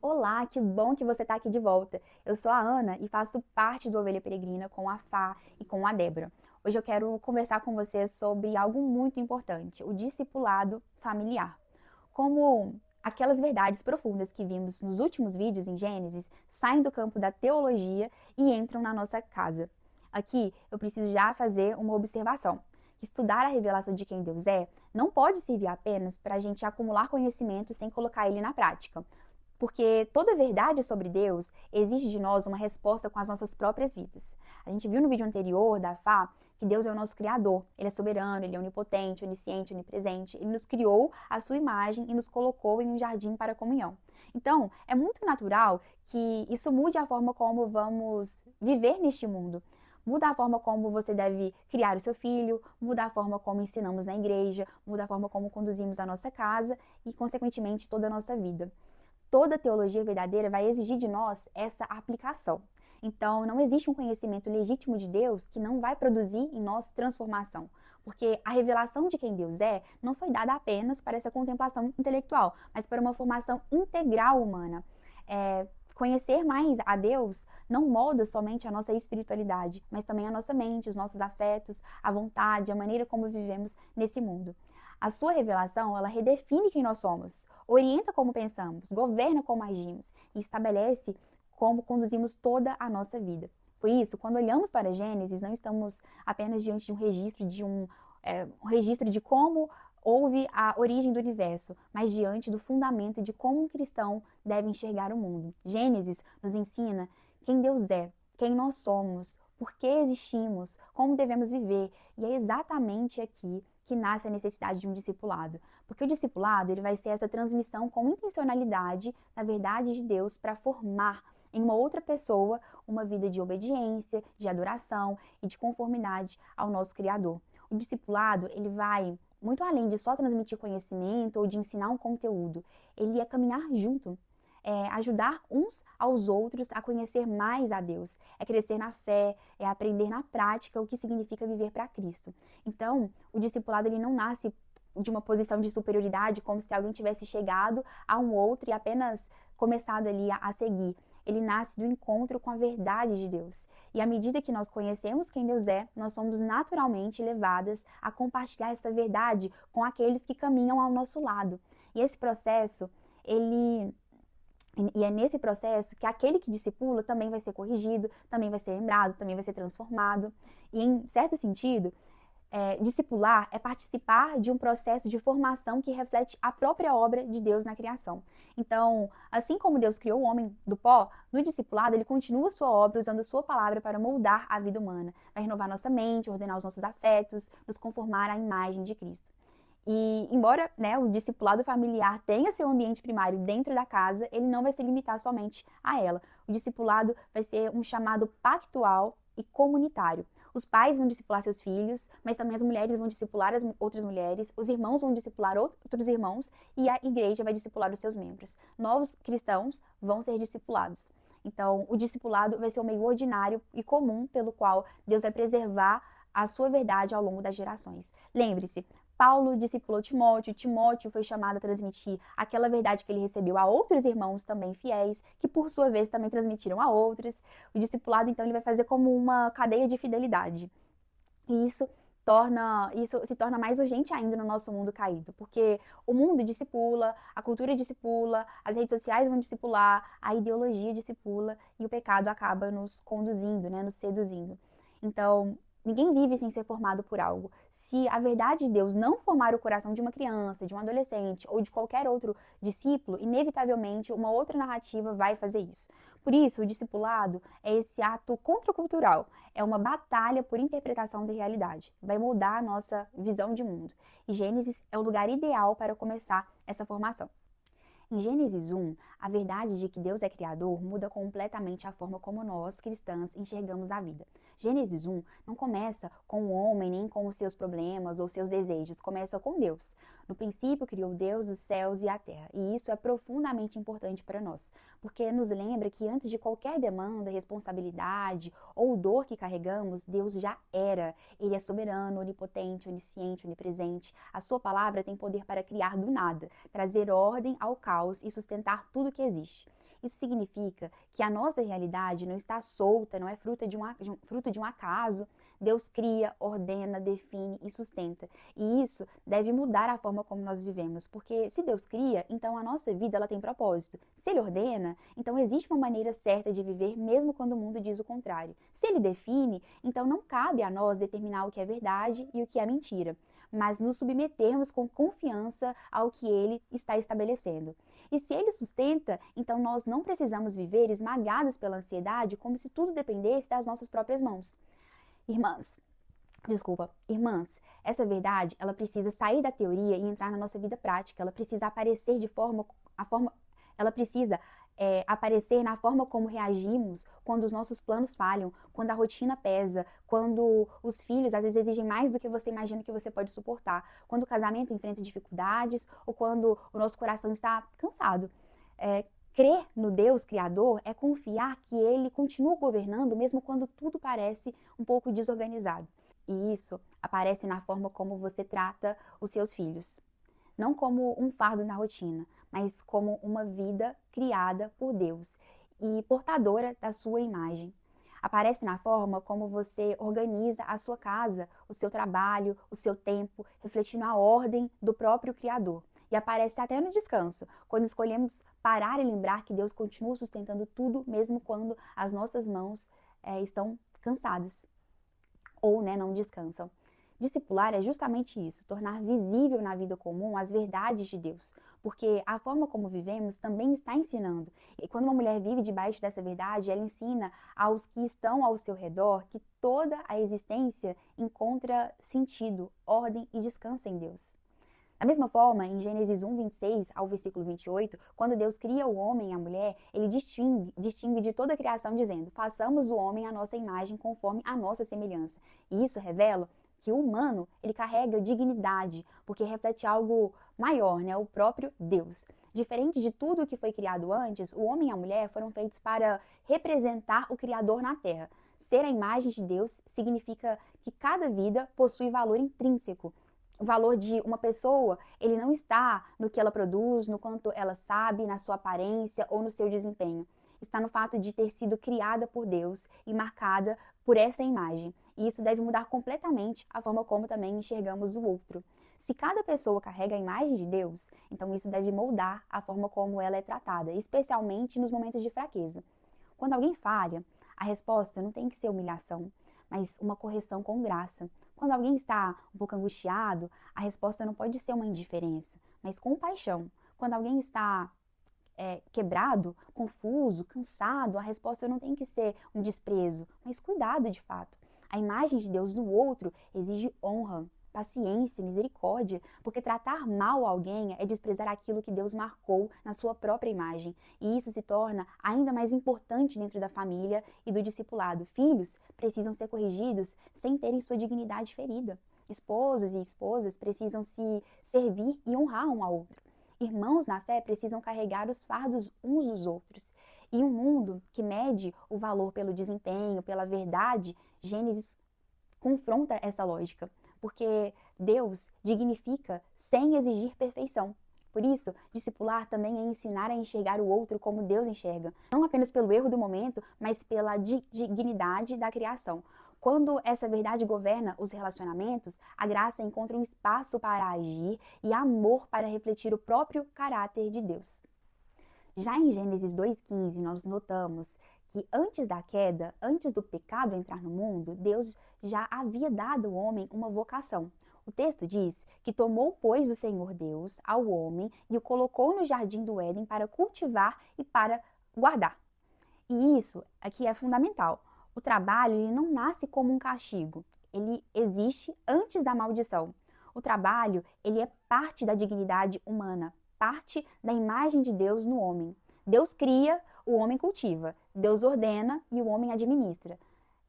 Olá, que bom que você está aqui de volta. Eu sou a Ana e faço parte do Ovelha Peregrina com a Fá e com a Débora. Hoje eu quero conversar com você sobre algo muito importante, o discipulado familiar. Como aquelas verdades profundas que vimos nos últimos vídeos em Gênesis saem do campo da teologia e entram na nossa casa. Aqui eu preciso já fazer uma observação. Estudar a revelação de quem Deus é não pode servir apenas para a gente acumular conhecimento sem colocar ele na prática. Porque toda verdade sobre Deus exige de nós uma resposta com as nossas próprias vidas. A gente viu no vídeo anterior da Fá que Deus é o nosso Criador. Ele é soberano, Ele é onipotente, onisciente, onipresente. Ele nos criou à sua imagem e nos colocou em um jardim para a comunhão. Então, é muito natural que isso mude a forma como vamos viver neste mundo. Muda a forma como você deve criar o seu filho, muda a forma como ensinamos na igreja, muda a forma como conduzimos a nossa casa e, consequentemente, toda a noa vida. Toda teologia verdadeira vai exigir de nós essa aplicação. Então, não existe um conhecimento legítimo de Deus que não vai produzir em nós transformação. Porque a revelação de quem Deus é não foi dada apenas para essa contemplação intelectual, mas para uma formação integral humana. Conhecer mais a Deus não molda somente a nossa espiritualidade, mas também a nossa mente, os nossos afetos, a vontade, a maneira como vivemos nesse mundo. A sua revelação, ela redefine quem nós somos, orienta como pensamos, governa como agimos e estabelece como conduzimos toda a nossa vida. Por isso, quando olhamos para Gênesis, não estamos apenas diante de um registro de como houve a origem do universo, mas diante do fundamento de como um cristão deve enxergar o mundo. Gênesis nos ensina quem Deus é, quem nós somos, por que existimos, como devemos viver, e é exatamente aqui que nasce a necessidade de um discipulado. Porque o discipulado ele vai ser essa transmissão com intencionalidade da verdade de Deus para formar em uma outra pessoa uma vida de obediência, de adoração e de conformidade ao nosso Criador. O discipulado ele vai muito além de só transmitir conhecimento ou de ensinar um conteúdo. Ele é caminhar junto. Ajudar uns aos outros a conhecer mais a Deus, é crescer na fé, é aprender na prática o que significa viver para Cristo. Então, o discipulado ele não nasce de uma posição de superioridade, como se alguém tivesse chegado a um outro e apenas começado ali a seguir. Ele nasce do encontro com a verdade de Deus. E à medida que nós conhecemos quem Deus é, nós somos naturalmente levadas a compartilhar essa verdade com aqueles que caminham ao nosso lado. E esse processo, E é nesse processo que aquele que discipula também vai ser corrigido, também vai ser lembrado, também vai ser transformado. E em certo sentido, discipular é participar de um processo de formação que reflete a própria obra de Deus na criação. Então, assim como Deus criou o homem do pó, no discipulado ele continua sua obra usando a sua palavra para moldar a vida humana. Vai renovar nossa mente, ordenar os nossos afetos, nos conformar à imagem de Cristo. E embora o discipulado familiar tenha seu ambiente primário dentro da casa, ele não vai se limitar somente a ela. O discipulado vai ser um chamado pactual e comunitário. Os pais vão discipular seus filhos, mas também as mulheres vão discipular as outras mulheres, os irmãos vão discipular outros irmãos e a igreja vai discipular os seus membros. Novos cristãos vão ser discipulados. Então, o discipulado vai ser o meio ordinário e comum pelo qual Deus vai preservar a sua verdade ao longo das gerações. Lembre-se, Paulo discipulou Timóteo, Timóteo foi chamado a transmitir aquela verdade que ele recebeu a outros irmãos também fiéis, que por sua vez também transmitiram a outros. O discipulado, então, ele vai fazer como uma cadeia de fidelidade. E isso se torna mais urgente ainda no nosso mundo caído, porque o mundo discipula, a cultura discipula, as redes sociais vão discipular, a ideologia discipula e o pecado acaba nos conduzindo, nos seduzindo. Então, ninguém vive sem ser formado por algo. Se a verdade de Deus não formar o coração de uma criança, de um adolescente ou de qualquer outro discípulo, inevitavelmente uma outra narrativa vai fazer isso. Por isso, o discipulado é esse ato contracultural, é uma batalha por interpretação da realidade, vai mudar a nossa visão de mundo. E Gênesis é o lugar ideal para começar essa formação. Em Gênesis 1, a verdade de que Deus é criador muda completamente a forma como nós, cristãs, enxergamos a vida. Gênesis 1 não começa com o homem nem com os seus problemas ou seus desejos, começa com Deus. No princípio criou Deus os céus e a terra, e isso é profundamente importante para nós, porque nos lembra que antes de qualquer demanda, responsabilidade ou dor que carregamos, Deus já era. Ele é soberano, onipotente, onisciente, onipresente. A sua palavra tem poder para criar do nada, trazer ordem ao caos e sustentar tudo que existe. Isso significa que a nossa realidade não está solta, não é fruto de um acaso. Deus cria, ordena, define e sustenta. E isso deve mudar a forma como nós vivemos, porque se Deus cria, então a nossa vida ela tem propósito. Se Ele ordena, então existe uma maneira certa de viver, mesmo quando o mundo diz o contrário. Se Ele define, então não cabe a nós determinar o que é verdade e o que é mentira, mas nos submetermos com confiança ao que Ele está estabelecendo. E se Ele sustenta, então nós não precisamos viver esmagados pela ansiedade como se tudo dependesse das nossas próprias mãos. Irmãs, essa verdade, ela precisa sair da teoria e entrar na nossa vida prática. Ela precisa aparecer ela precisa aparecer na forma como reagimos quando os nossos planos falham, quando a rotina pesa, quando os filhos às vezes exigem mais do que você imagina que você pode suportar, quando o casamento enfrenta dificuldades ou quando o nosso coração está cansado. Crer no Deus Criador é confiar que Ele continua governando mesmo quando tudo parece um pouco desorganizado. E isso aparece na forma como você trata os seus filhos. Não como um fardo na rotina, mas como uma vida criada por Deus e portadora da sua imagem. Aparece na forma como você organiza a sua casa, o seu trabalho, o seu tempo, refletindo a ordem do próprio Criador. E aparece até no descanso, quando escolhemos parar e lembrar que Deus continua sustentando tudo, mesmo quando as nossas mãos estão cansadas ou não descansam. Discipular é justamente isso, tornar visível na vida comum as verdades de Deus, porque a forma como vivemos também está ensinando. E quando uma mulher vive debaixo dessa verdade, ela ensina aos que estão ao seu redor que toda a existência encontra sentido, ordem e descansa em Deus. Da mesma forma, em Gênesis 1, 26 ao versículo 28, quando Deus cria o homem e a mulher, ele distingue de toda a criação, dizendo: façamos o homem à nossa imagem, conforme a nossa semelhança. E isso revela que o humano, ele carrega dignidade, porque reflete algo maior, o próprio Deus. Diferente de tudo o que foi criado antes, o homem e a mulher foram feitos para representar o Criador na Terra. Ser a imagem de Deus significa que cada vida possui valor intrínseco. O valor de uma pessoa, ele não está no que ela produz, no quanto ela sabe, na sua aparência ou no seu desempenho. Está no fato de ter sido criada por Deus e marcada por essa imagem. E isso deve mudar completamente a forma como também enxergamos o outro. Se cada pessoa carrega a imagem de Deus, então isso deve moldar a forma como ela é tratada, especialmente nos momentos de fraqueza. Quando alguém falha, a resposta não tem que ser humilhação, mas uma correção com graça. Quando alguém está um pouco angustiado, a resposta não pode ser uma indiferença, mas compaixão. Quando alguém está quebrado, confuso, cansado, a resposta não tem que ser um desprezo, mas cuidado de fato. A imagem de Deus no outro exige honra, paciência, misericórdia, porque tratar mal alguém é desprezar aquilo que Deus marcou na sua própria imagem. E isso se torna ainda mais importante dentro da família e do discipulado. Filhos precisam ser corrigidos sem terem sua dignidade ferida. Esposos e esposas precisam se servir e honrar um ao outro. Irmãos na fé precisam carregar os fardos uns dos outros. E um mundo que mede o valor pelo desempenho, pela verdade, Gênesis confronta essa lógica. Porque Deus dignifica sem exigir perfeição. Por isso, discipular também é ensinar a enxergar o outro como Deus enxerga. Não apenas pelo erro do momento, mas pela dignidade da criação. Quando essa verdade governa os relacionamentos, a graça encontra um espaço para agir e amor para refletir o próprio caráter de Deus. Já em Gênesis 2,15, nós notamos que antes da queda, antes do pecado entrar no mundo, Deus já havia dado ao homem uma vocação. O texto diz que tomou, pois, o Senhor Deus ao homem e o colocou no jardim do Éden para cultivar e para guardar. E isso aqui é fundamental. O trabalho ele não nasce como um castigo, ele existe antes da maldição. O trabalho ele é parte da dignidade humana, parte da imagem de Deus no homem. Deus cria, o homem cultiva. Deus ordena e o homem administra.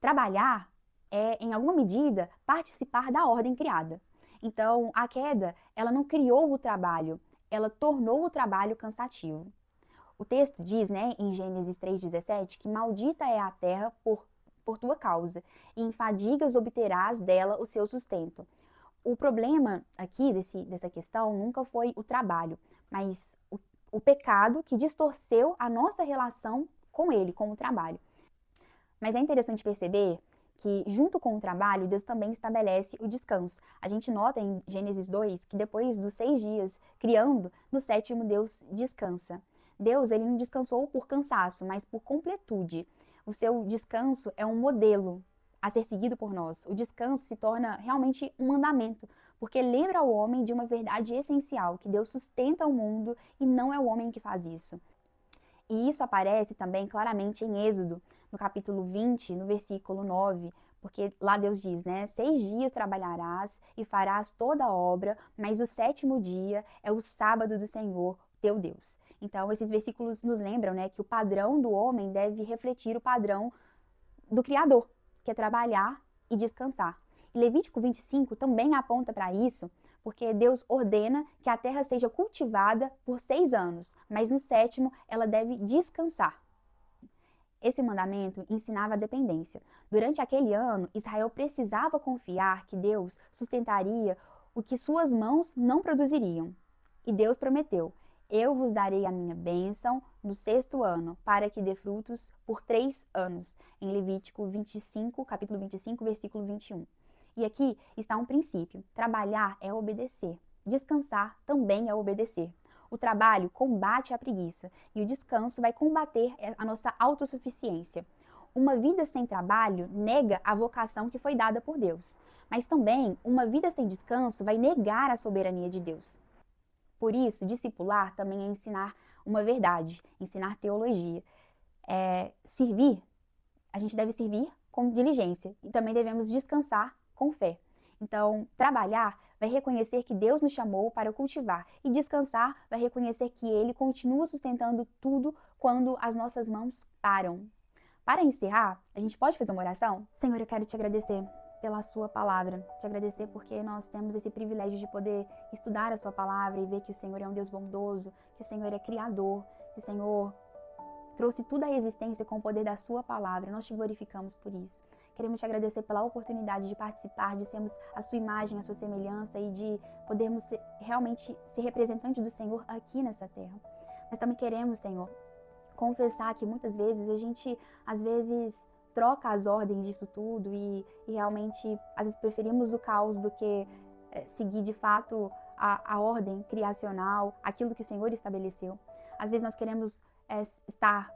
Trabalhar é, em alguma medida, participar da ordem criada. Então, a queda, ela não criou o trabalho, ela tornou o trabalho cansativo. O texto diz, em Gênesis 3,17, que maldita é a terra por tua causa, e em fadigas obterás dela o seu sustento. O problema aqui dessa questão nunca foi o trabalho, mas o pecado que distorceu a nossa relação com ele, com o trabalho. Mas é interessante perceber que, junto com o trabalho, Deus também estabelece o descanso. A gente nota em Gênesis 2 que depois dos 6 dias criando, no 7º Deus descansa. Deus, ele não descansou por cansaço, mas por completude. O seu descanso é um modelo a ser seguido por nós. O descanso se torna realmente um mandamento, porque lembra ao homem de uma verdade essencial, que Deus sustenta o mundo e não é o homem que faz isso. E isso aparece também claramente em Êxodo, no capítulo 20, no versículo 9, porque lá Deus diz, né? 6 dias trabalharás e farás toda a obra, mas o 7º dia é o sábado do Senhor, teu Deus. Então, esses versículos nos lembram, né, que o padrão do homem deve refletir o padrão do Criador, que é trabalhar e descansar. E Levítico 25 também aponta para isso, porque Deus ordena que a terra seja cultivada por 6 anos, mas no 7º ela deve descansar. Esse mandamento ensinava a dependência. Durante aquele ano, Israel precisava confiar que Deus sustentaria o que suas mãos não produziriam. E Deus prometeu: eu vos darei a minha bênção no 6º ano, para que dê frutos por 3 anos. Em Levítico 25, capítulo 25, versículo 21. E aqui está um princípio: trabalhar é obedecer, descansar também é obedecer. O trabalho combate a preguiça e o descanso vai combater a nossa autossuficiência. Uma vida sem trabalho nega a vocação que foi dada por Deus, mas também uma vida sem descanso vai negar a soberania de Deus. Por isso, discipular também é ensinar uma verdade, ensinar teologia. Servir, a gente deve servir com diligência e também devemos descansar com fé. Então, trabalhar vai reconhecer que Deus nos chamou para cultivar e descansar vai reconhecer que Ele continua sustentando tudo quando as nossas mãos param. Para encerrar, a gente pode fazer uma oração? Senhor, eu quero te agradecer pela sua palavra, te agradecer porque nós temos esse privilégio de poder estudar a sua palavra e ver que o Senhor é um Deus bondoso, que o Senhor é criador, que o Senhor trouxe tudo à existência com o poder da sua palavra. Nós te glorificamos por isso. Queremos te agradecer pela oportunidade de participar, de sermos a sua imagem, a sua semelhança e de podermos realmente ser representantes do Senhor aqui nessa terra. Mas também queremos, Senhor, confessar que muitas vezes a gente, às vezes, troca as ordens disso tudo e realmente, às vezes, preferimos o caos do que seguir de fato a ordem criacional, aquilo que o Senhor estabeleceu. Às vezes nós queremos estar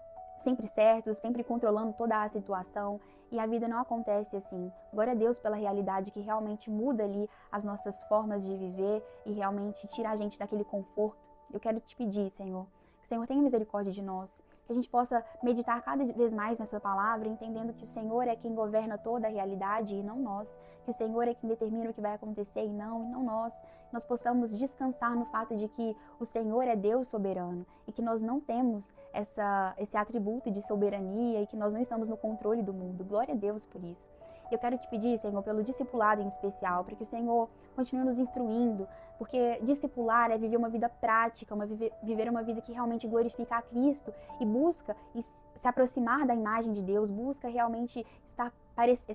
sempre certos, sempre controlando toda a situação, e a vida não acontece assim. Glória a Deus pela realidade que realmente muda ali as nossas formas de viver e realmente tira a gente daquele conforto. Eu quero te pedir, Senhor, que o Senhor tenha misericórdia de nós, que a gente possa meditar cada vez mais nessa palavra, entendendo que o Senhor é quem governa toda a realidade e não nós, que o Senhor é quem determina o que vai acontecer e não nós. Nós possamos descansar no fato de que o Senhor é Deus soberano e que nós não temos esse atributo de soberania e que nós não estamos no controle do mundo. Glória a Deus por isso. Eu quero te pedir, Senhor, pelo discipulado em especial, para que o Senhor continue nos instruindo, porque discipular é viver uma vida prática, viver uma vida que realmente glorifica a Cristo e busca se aproximar da imagem de Deus, busca realmente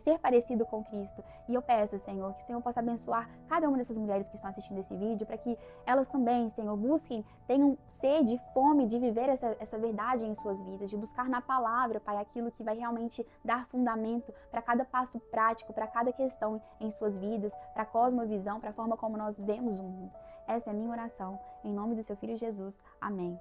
ser parecido com Cristo. E eu peço, Senhor, que o Senhor possa abençoar cada uma dessas mulheres que estão assistindo esse vídeo, para que elas também, Senhor, tenham sede e fome de viver essa verdade em suas vidas, de buscar na palavra, Pai, aquilo que vai realmente dar fundamento para cada passo prático, para cada questão em suas vidas, para a cosmovisão, para a forma como nós vemos o mundo. Essa é a minha oração, em nome do seu Filho Jesus. Amém.